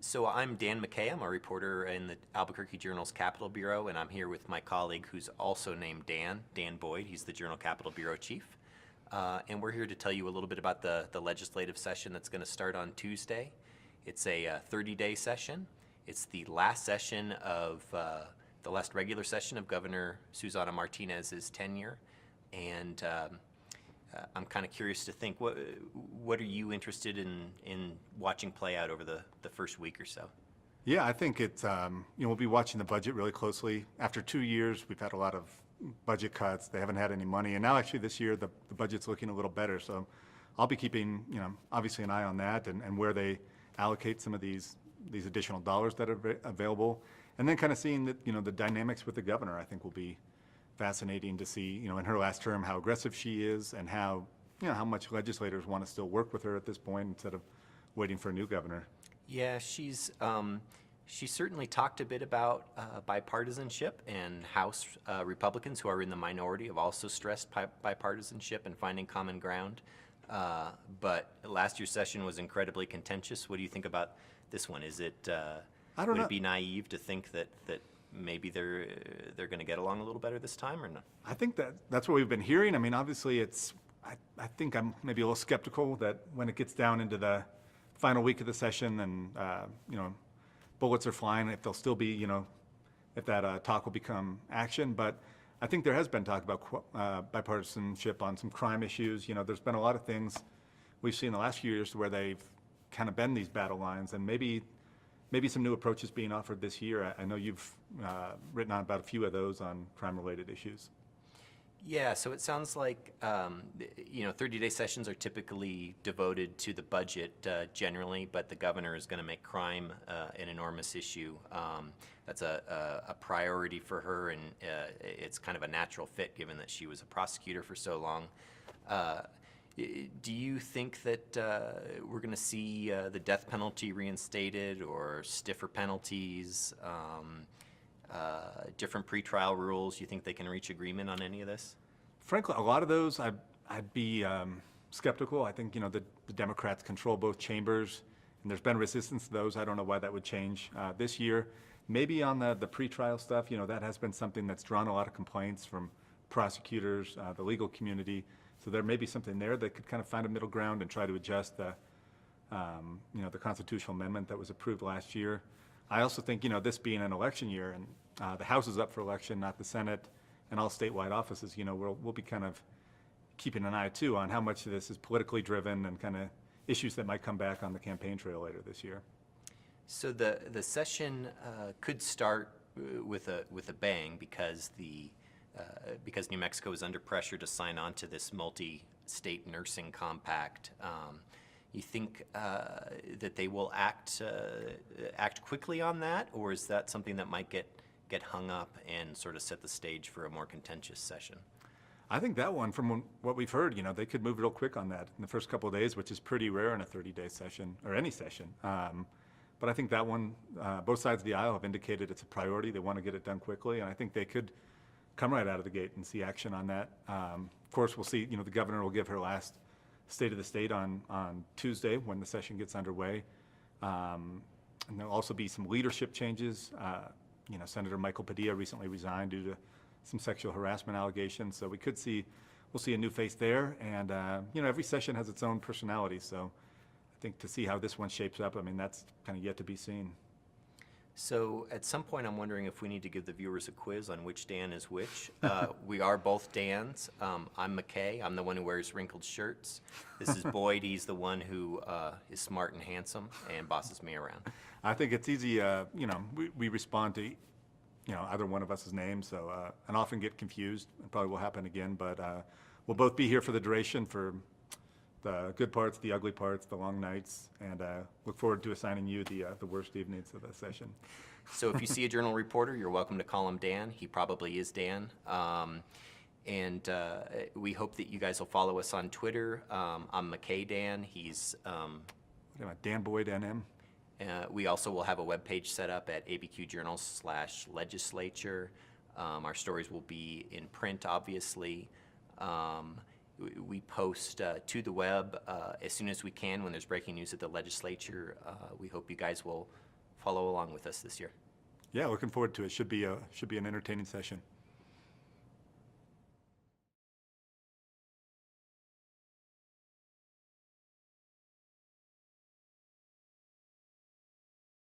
So I'm Dan McKay. I'm a reporter in the Albuquerque Journal's Capitol Bureau, and I'm here with my colleague who's also named Dan Boyd. He's the Journal Capitol Bureau Chief. And we're here to tell you a little bit about the legislative session that's going to start on Tuesday. It's a 30-day session. It's the last session of the last regular session of Governor Susana Martinez's tenure. And I'm kind of curious to think, what are you interested in watching play out over the first week or so? Yeah, I think it's, we'll be watching the budget really closely. After 2 years, we've had a lot of budget cuts. They haven't had any money. And now actually this year, the budget's looking a little better. So I'll be keeping, obviously an eye on that and where they allocate some of these additional dollars that are available. And then kind of seeing that, the dynamics with the governor, I think will be fascinating to see, in her last term, how aggressive she is and how, how much legislators want to still work with her at this point instead of waiting for a new governor. Yeah, she certainly talked a bit about bipartisanship, and House Republicans who are in the minority have also stressed bipartisanship and finding common ground. But last year's session was incredibly contentious. What do you think about this one? Is it would it be naive to think that maybe they're going to get along a little better this time, or not? I think that's what we've been hearing. I mean, obviously, I think I'm maybe a little skeptical that when it gets down into the final week of the session and bullets are flying, if they'll still be, if that talk will become action. But I think there has been talk about bipartisanship on some crime issues. There's been a lot of things we've seen in the last few years where they've kind of been these battle lines, and maybe some new approaches being offered this year. I know you've written on about a few of those on crime-related issues. Yeah, so it sounds like 30-day sessions are typically devoted to the budget generally, but the governor is going to make crime an enormous issue. That's a priority for her, and it's kind of a natural fit given that she was a prosecutor for so long. Do you think that we're going to see the death penalty reinstated, or stiffer penalties, different pretrial rules? You think they can reach agreement on any of this? Frankly, a lot of those I'd be skeptical. I think the Democrats control both chambers, and there's been resistance to those. I don't know why that would change this year. Maybe on the pretrial stuff, that has been something that's drawn a lot of complaints from prosecutors, the legal community. So there may be something there that could kind of find a middle ground and try to adjust the constitutional amendment that was approved last year. I also think, this being an election year, and the House is up for election, not the Senate, and all statewide offices, we'll be kind of keeping an eye too on how much of this is politically driven and kind of issues that might come back on the campaign trail later this year. So the session could start with a bang because New Mexico is under pressure to sign on to this multi-state nursing compact. You think that they will act quickly on that, or is that something that might get hung up and sort of set the stage for a more contentious session? I think that one, from what we've heard, they could move real quick on that in the first couple of days, which is pretty rare in a 30-day session or any session. But I think that one, both sides of the aisle have indicated it's a priority. They want to get it done quickly, and I think they could come right out of the gate and see action on that. Of course, we'll see, the governor will give her last State of the State on Tuesday when the session gets underway. And there'll also be some leadership changes. Senator Michael Padilla recently resigned due to some sexual harassment allegations. So we'll see a new face there. And, every session has its own personality. So I think to see how this one shapes up, that's kind of yet to be seen. So at some point, I'm wondering if we need to give the viewers a quiz on which Dan is which. We are both Dans. I'm McKay. I'm the one who wears wrinkled shirts. This is Boyd. He's the one who is smart and handsome and bosses me around. I think it's easy, we respond to, either one of us' names, so, and often get confused. It probably will happen again, but we'll both be here for the duration, for the good parts, the ugly parts, the long nights, and look forward to assigning you the worst evenings of the session. So if you see a Journal reporter, you're welcome to call him Dan. He probably is Dan. And we hope that you guys will follow us on Twitter. I'm McKay Dan. He's Dan Boyd NM. We also will have a webpage set up at abqjournals/legislature. Our stories will be in print, obviously. We post to the web as soon as we can when there's breaking news at the legislature. We hope you guys will follow along with us this year. Yeah, looking forward to it. Should be an entertaining session.